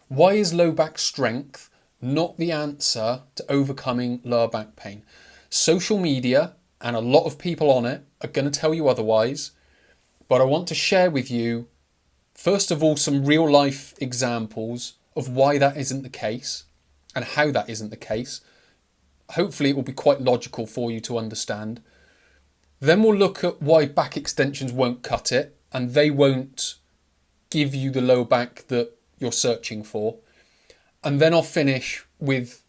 Why is low back strength not the answer to overcoming lower back pain? Social media and a lot of people on it are going to tell you otherwise, but I want to share with you, first of all, some real life examples of why that isn't the case and how that isn't the case. Hopefully it will be quite logical for you to understand. Then we'll look at why back extensions won't cut it and they won't give you the low back that you're searching for. And then I'll finish with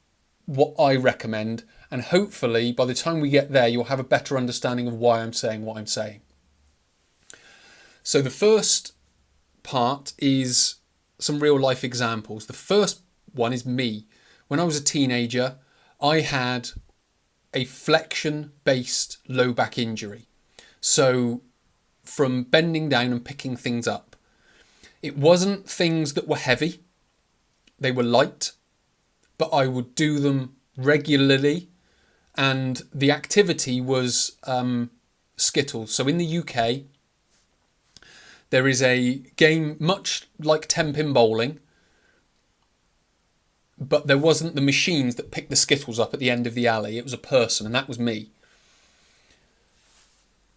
what I recommend, and hopefully by the time we get there you'll have a better understanding of why I'm saying what I'm saying. So the first part is some real life examples. The first one is me. When I was a teenager, I had a flexion based low back injury. So from bending down and picking things up. It wasn't things that were heavy. They were light, but I would do them regularly, and the activity was skittles. So in the UK, there is a game much like 10-pin bowling, but there wasn't the machines that picked the skittles up at the end of the alley. It was a person, and that was me.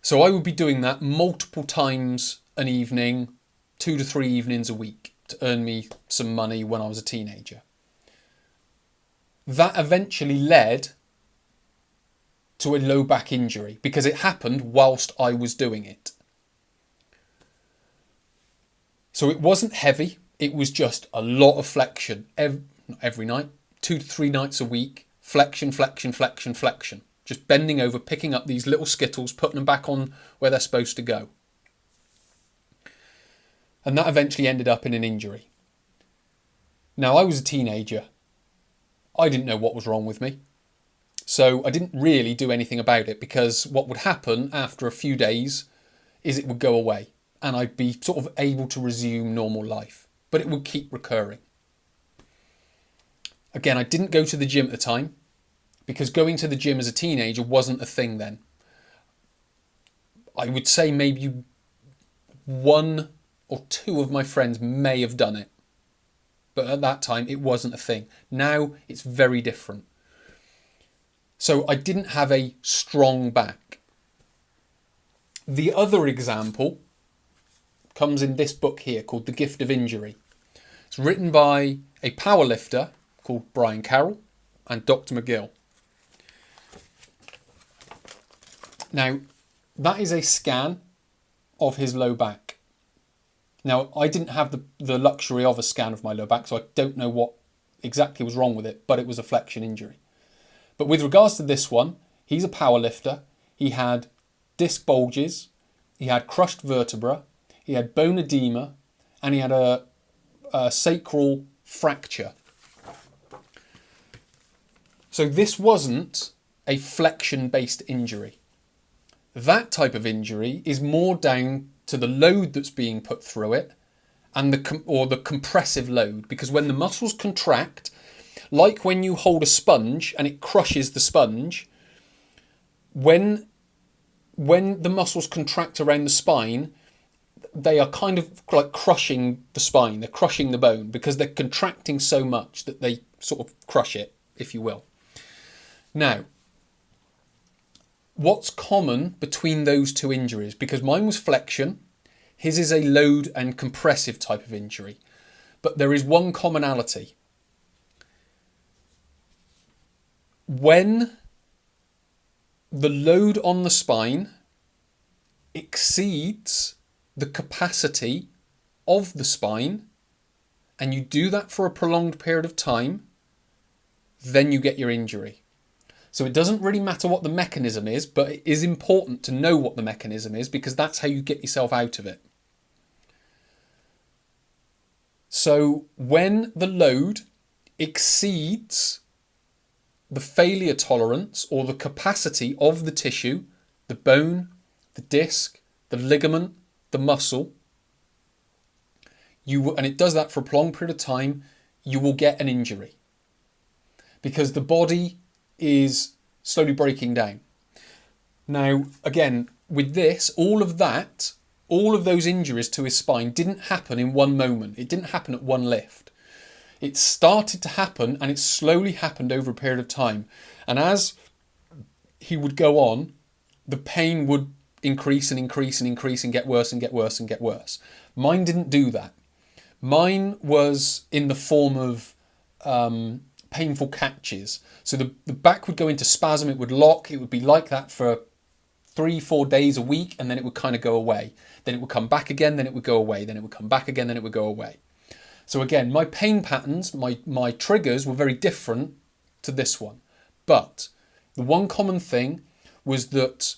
So I would be doing that multiple times an evening, 2 to 3 evenings a week, to earn me some money when I was a teenager. That eventually led to a low back injury because it happened whilst I was doing it. So it wasn't heavy, it was just a lot of flexion not every night, 2 to 3 nights a week, flexion, flexion, flexion, flexion. Just bending over, picking up these little skittles, putting them back on where they're supposed to go. And that eventually ended up in an injury. Now, I was a teenager. I didn't know what was wrong with me. So I didn't really do anything about it, because what would happen after a few days is it would go away and I'd be sort of able to resume normal life, but it would keep recurring. Again, I didn't go to the gym at the time because going to the gym as a teenager wasn't a thing then. I would say maybe 1 or 2 of my friends may have done it, but at that time it wasn't a thing. Now it's very different. So I didn't have a strong back. The other example comes in this book here called The Gift of Injury. It's written by a powerlifter called Brian Carroll and Dr. McGill. Now, that is a scan of his low back. Now, I didn't have the luxury of a scan of my low back, so I don't know what exactly was wrong with it, but it was a flexion injury. But with regards to this one, he's a powerlifter. He had disc bulges, he had crushed vertebra, he had bone edema, and he had a sacral fracture. So this wasn't a flexion-based injury. That type of injury is more down to the load that's being put through it and the compressive load, because when the muscles contract, like when you hold a sponge and it crushes the sponge, when the muscles contract around the spine, they are kind of like crushing the spine, they're crushing the bone because they're contracting so much that they sort of crush it, if you will. Now, what's common between those two injuries? Because mine was flexion, his is a load and compressive type of injury. But there is one commonality. When the load on the spine exceeds the capacity of the spine, and you do that for a prolonged period of time, then you get your injury. So it doesn't really matter what the mechanism is, but it is important to know what the mechanism is, because that's how you get yourself out of it. So when the load exceeds the failure tolerance or the capacity of the tissue, the bone, the disc, the ligament, the muscle, and it does that for a prolonged period of time, you will get an injury, because the body is slowly breaking down. Now, again, with this, all of those injuries to his spine didn't happen in one moment. It didn't happen at one lift. It started to happen, and it slowly happened over a period of time. And as he would go on, the pain would increase and increase and increase and get worse and get worse and get worse. Mine didn't do that. Mine was in the form of painful catches. So the back would go into spasm, it would lock, it would be like that for 3-4 days a week, and then it would kind of go away. Then it would come back again, then it would go away, then it would come back again, then it would go away. So again, my pain patterns, my triggers were very different to this one. But the one common thing was that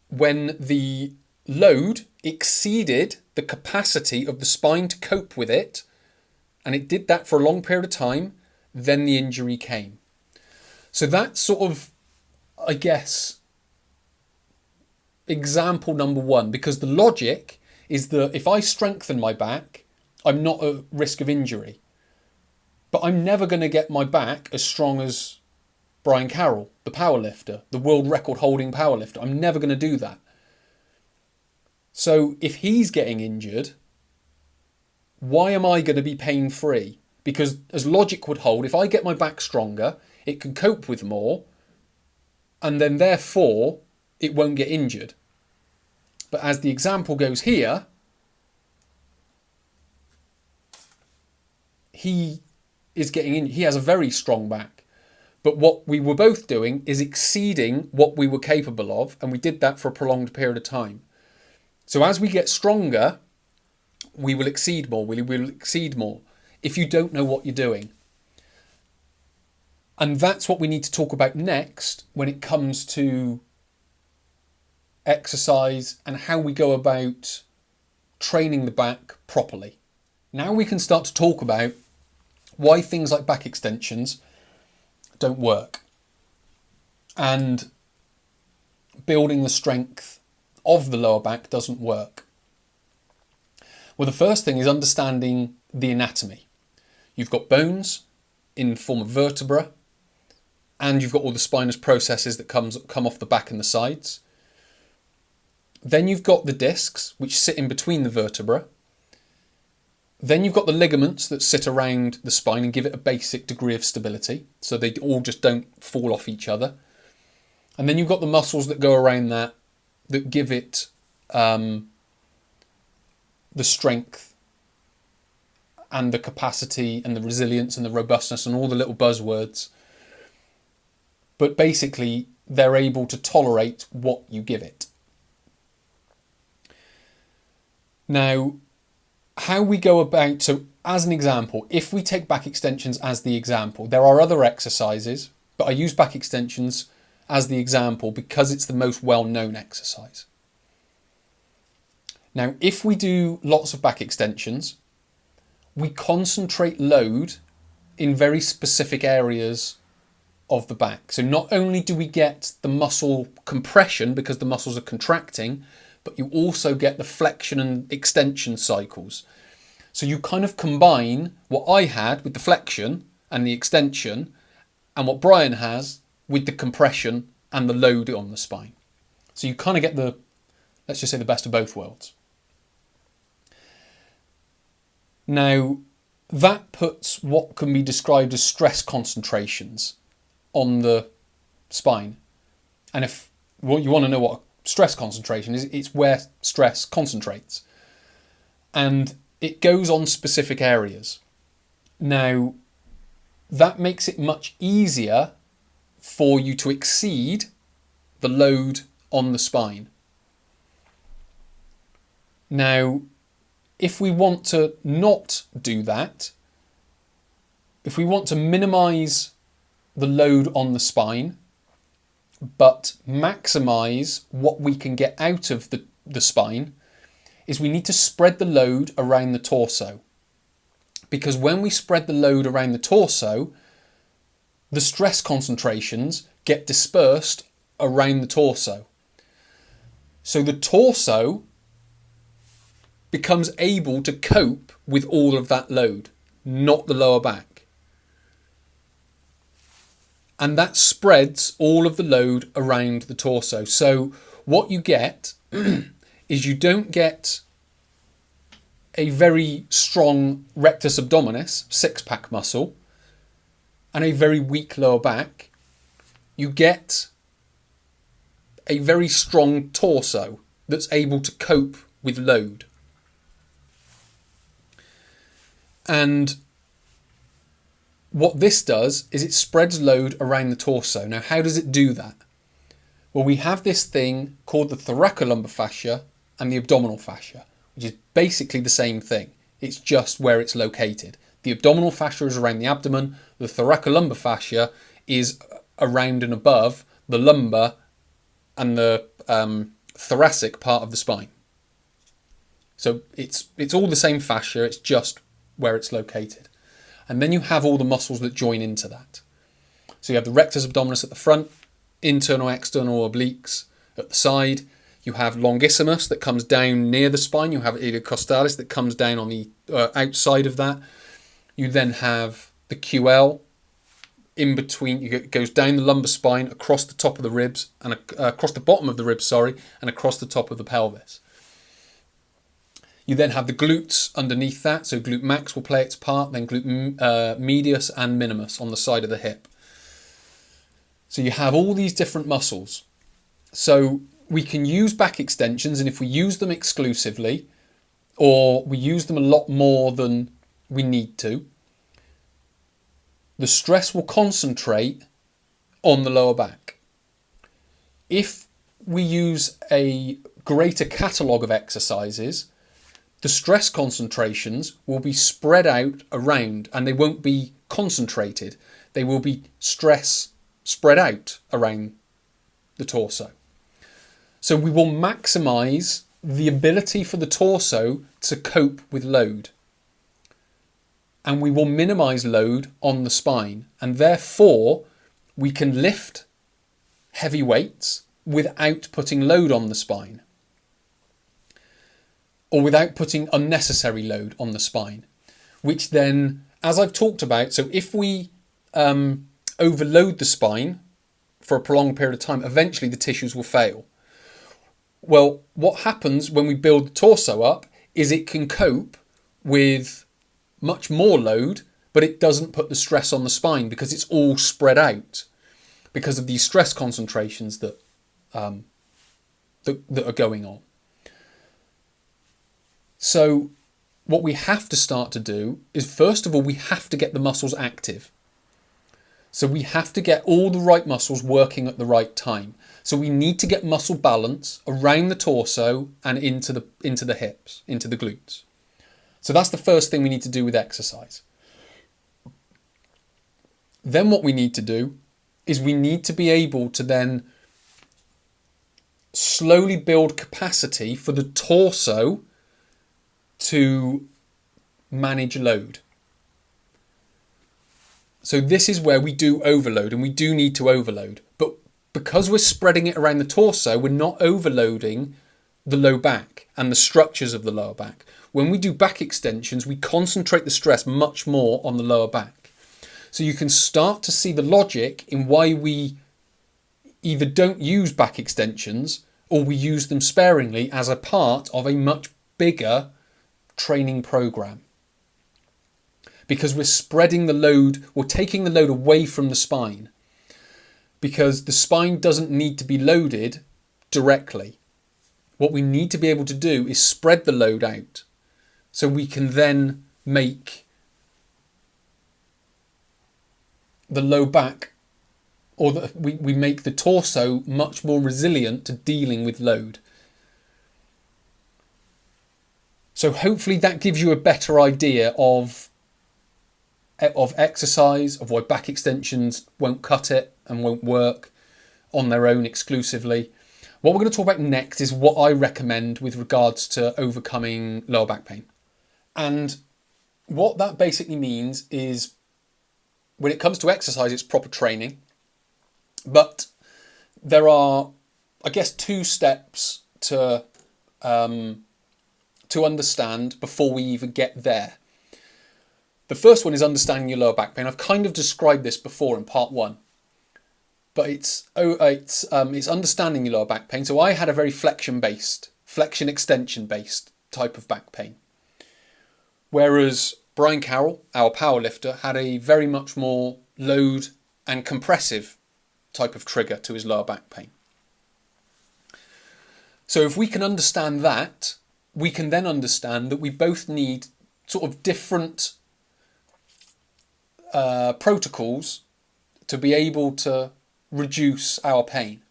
when the load exceeded the capacity of the spine to cope with it, and it did that for a long period of time, then the injury came. So that's sort of, I guess, example number one, because the logic is that if I strengthen my back, I'm not at risk of injury. But I'm never going to get my back as strong as Brian Carroll, the powerlifter, the world record holding powerlifter. I'm never going to do that. So if he's getting injured, why am I going to be pain free? Because as logic would hold, if I get my back stronger, it can cope with more, and then therefore it won't get injured. But as the example goes here, he is getting in. He has a very strong back. But what we were both doing is exceeding what we were capable of, and we did that for a prolonged period of time. So as we get stronger, we will exceed more. We will exceed more if you don't know what you're doing. And that's what we need to talk about next when it comes to exercise and how we go about training the back properly. Now we can start to talk about why things like back extensions don't work and building the strength of the lower back doesn't work. Well, the first thing is understanding the anatomy. You've got bones in the form of vertebra, and you've got all the spinous processes that come off the back and the sides. Then you've got the discs, which sit in between the vertebra. Then you've got the ligaments that sit around the spine and give it a basic degree of stability, so they all just don't fall off each other. And then you've got the muscles that go around that give it the strength and the capacity and the resilience and the robustness and all the little buzzwords. But basically, they're able to tolerate what you give it. Now, how we go about, so as an example, if we take back extensions as the example, there are other exercises, but I use back extensions as the example because it's the most well-known exercise. Now, if we do lots of back extensions, we concentrate load in very specific areas of the back. So not only do we get the muscle compression because the muscles are contracting, but you also get the flexion and extension cycles. So you kind of combine what I had with the flexion and the extension and what Brian has with the compression and the load on the spine. So you kind of get the, let's just say, the best of both worlds. Now, that puts what can be described as stress concentrations on the spine. And if you want to know what stress concentration is, it's where stress concentrates. And it goes on specific areas. Now, that makes it much easier for you to exceed the load on the spine. Now, if we want to not do that, if we want to minimize the load on the spine, but maximize what we can get out of the spine, is we need to spread the load around the torso. Because when we spread the load around the torso, the stress concentrations get dispersed around the torso. So the torso becomes able to cope with all of that load, not the lower back. And that spreads all of the load around the torso. So what you get is you don't get a very strong rectus abdominis, six-pack muscle, and a very weak lower back, you get a very strong torso that's able to cope with load. And what this does is it spreads load around the torso. Now, how does it do that? Well, we have this thing called the thoracolumbar fascia and the abdominal fascia, which is basically the same thing. It's just where it's located. The abdominal fascia is around the abdomen. The thoracolumbar fascia is around and above the lumbar and the thoracic part of the spine. So it's all the same fascia, it's just where it's located. And then you have all the muscles that join into that. So you have the rectus abdominis at the front, internal, external obliques at the side. You have longissimus that comes down near the spine. You have iliocostalis that comes down on the outside of that. You then have the QL in between. It goes down the lumbar spine, across the top of the ribs, and across the bottom of the ribs, and across the top of the pelvis. You then have the glutes underneath that, so glute max will play its part, then glute medius and minimus on the side of the hip. So you have all these different muscles. So we can use back extensions, and if we use them exclusively, or we use them a lot more than we need to, the stress will concentrate on the lower back. If we use a greater catalogue of exercises, the stress concentrations will be spread out around, and they won't be concentrated. They will be stress spread out around the torso. So we will maximise the ability for the torso to cope with load. And we will minimise load on the spine. And therefore, we can lift heavy weights without putting load on the spine, or without putting unnecessary load on the spine, which then, as I've talked about, so if we overload the spine for a prolonged period of time, eventually the tissues will fail. Well, what happens when we build the torso up is it can cope with much more load, but it doesn't put the stress on the spine because it's all spread out because of these stress concentrations that are going on. So what we have to start to do is, first of all, we have to get the muscles active. So we have to get all the right muscles working at the right time. So we need to get muscle balance around the torso and into the hips, into the glutes. So that's the first thing we need to do with exercise. Then what we need to do is we need to be able to then slowly build capacity for the torso to manage load. So this is where we do overload, and we do need to overload. But because we're spreading it around the torso, we're not overloading the low back and the structures of the lower back. When we do back extensions, we concentrate the stress much more on the lower back. So you can start to see the logic in why we either don't use back extensions or we use them sparingly as a part of a much bigger training program. Because we're spreading the load, or taking the load away from the spine. Because the spine doesn't need to be loaded directly. What we need to be able to do is spread the load out, so we can then make the low back, or we make the torso much more resilient to dealing with load. So hopefully that gives you a better idea of exercise, of why back extensions won't cut it and won't work on their own exclusively. What we're going to talk about next is what I recommend with regards to overcoming lower back pain. And what that basically means is, when it comes to exercise, it's proper training. But there are, I guess, two steps to understand before we even get there. The first one is understanding your lower back pain. I've kind of described this before in part one, but it's understanding your lower back pain. So I had a very flexion extension based type of back pain. Whereas Brian Carroll, our powerlifter, had a very much more load and compressive type of trigger to his lower back pain. So if we can understand that, we can then understand that we both need sort of different protocols to be able to reduce our pain.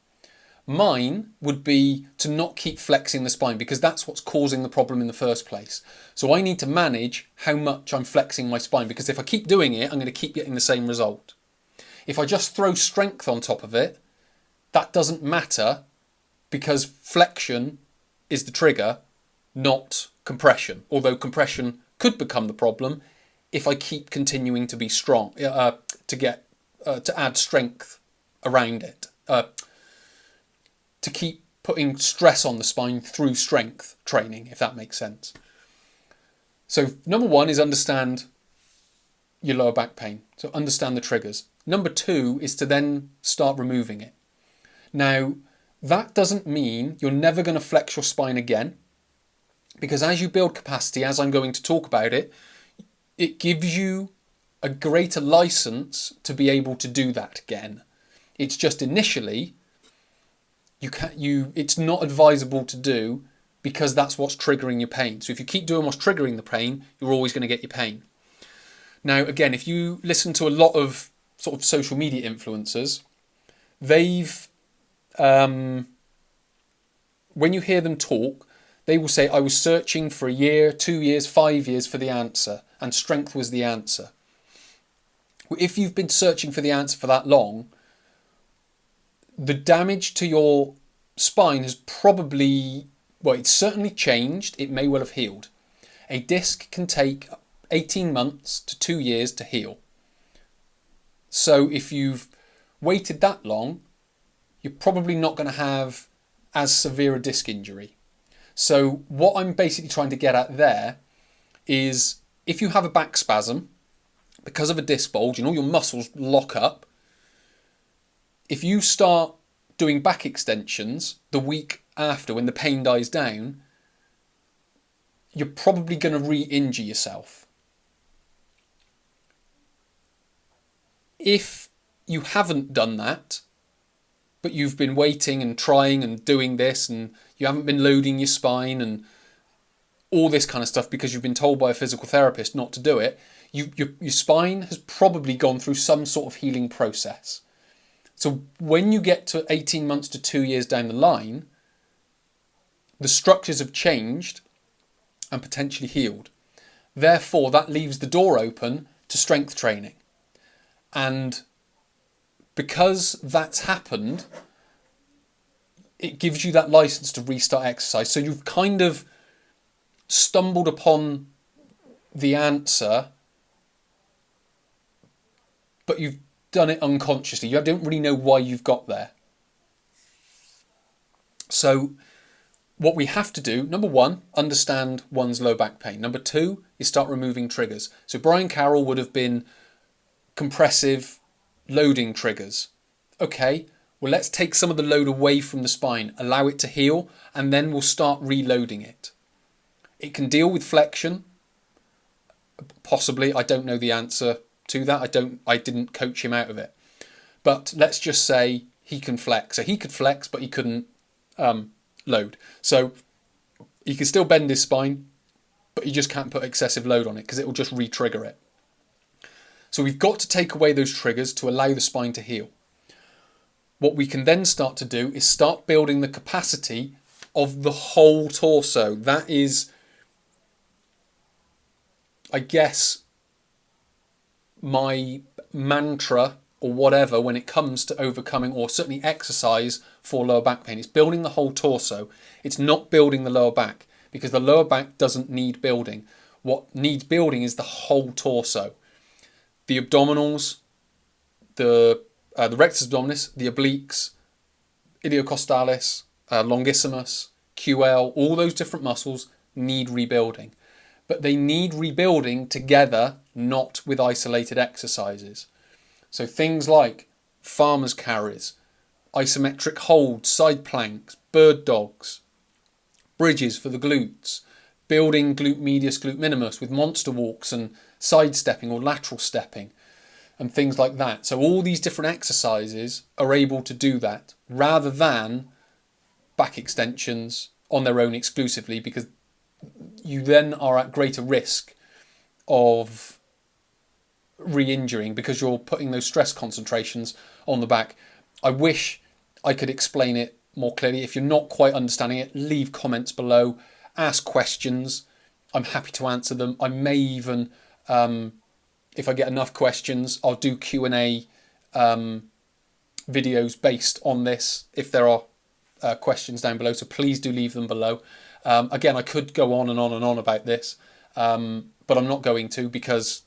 Mine would be to not keep flexing the spine, because that's what's causing the problem in the first place. So I need to manage how much I'm flexing my spine, because if I keep doing it, I'm going to keep getting the same result. If I just throw strength on top of it, that doesn't matter, because flexion is the trigger, not compression. Although compression could become the problem if I keep continuing to be strong, to add strength around it, to keep putting stress on the spine through strength training, if that makes sense. So number one is understand your lower back pain. So understand the triggers. Number two is to then start removing it. Now, that doesn't mean you're never going to flex your spine again, because as you build capacity, as I'm going to talk about it, it gives you a greater license to be able to do that again. It's just initially, it's not advisable to do, because that's what's triggering your pain. So if you keep doing what's triggering the pain, you're always going to get your pain. Now, again, if you listen to a lot of sort of social media influencers, they've when you hear them talk, they will say, I was searching for a year, 2 years, 5 years for the answer, and strength was the answer. If you've been searching for the answer for that long, the damage to your spine has probably, well, it's certainly changed. It may well have healed. A disc can take 18 months to 2 years to heal. So if you've waited that long, you're probably not going to have as severe a disc injury. So what I'm basically trying to get at there is, if you have a back spasm because of a disc bulge and all your muscles lock up, if you start doing back extensions the week after, when the pain dies down, you're probably going to re-injure yourself. If you haven't done that, but you've been waiting and trying and doing this, and you haven't been loading your spine and all this kind of stuff because you've been told by a physical therapist not to do it, your spine has probably gone through some sort of healing process. So when you get to 18 months to 2 years down the line, the structures have changed and potentially healed. Therefore, that leaves the door open to strength training. And because that's happened, it gives you that license to restart exercise. So you've kind of stumbled upon the answer, but you've done it unconsciously. You don't really know why you've got there. So what we have to do, number one, understand one's low back pain. Number two is start removing triggers. So Brian Carroll would have been compressive loading triggers. Okay, well, let's take some of the load away from the spine, allow it to heal, and then we'll start reloading it. It can deal with flexion, possibly. I don't know the answer to that. I didn't coach him out of it. But let's just say he can flex. So he could flex, but he couldn't load. So he can still bend his spine, but you just can't put excessive load on it because it will just re-trigger it. So we've got to take away those triggers to allow the spine to heal. What we can then start to do is start building the capacity of the whole torso. That is, I guess, my mantra or whatever when it comes to overcoming, or certainly exercise for lower back pain. It's building the whole torso. It's not building the lower back, because the lower back doesn't need building. What needs building is the whole torso. The abdominals, the rectus abdominis, the obliques, iliocostalis, longissimus, QL, all those different muscles need rebuilding. But they need rebuilding together, not with isolated exercises. So things like farmer's carries, isometric holds, side planks, bird dogs, bridges for the glutes, building glute medius, glute minimus with monster walks and sidestepping or lateral stepping and things like that. So all these different exercises are able to do that rather than back extensions on their own exclusively, because you then are at greater risk of re-injuring because you're putting those stress concentrations on the back. I wish I could explain it more clearly. If you're not quite understanding it, leave comments below, ask questions. I'm happy to answer them. I may even, if I get enough questions, I'll do Q&A videos based on this if there are questions down below. So please do leave them below. Again, I could go on and on and on about this, but I'm not going to, because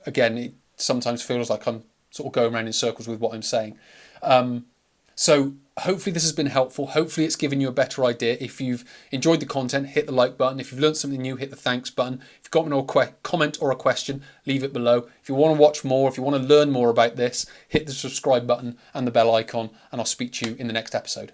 again, it sometimes feels like I'm sort of going around in circles with what I'm saying. So hopefully this has been helpful. Hopefully it's given you a better idea. If you've enjoyed the content, hit the like button. If you've learned something new, hit the thanks button. If you've got a comment or a question, leave it below. If you want to watch more, if you want to learn more about this, hit the subscribe button and the bell icon, and I'll speak to you in the next episode.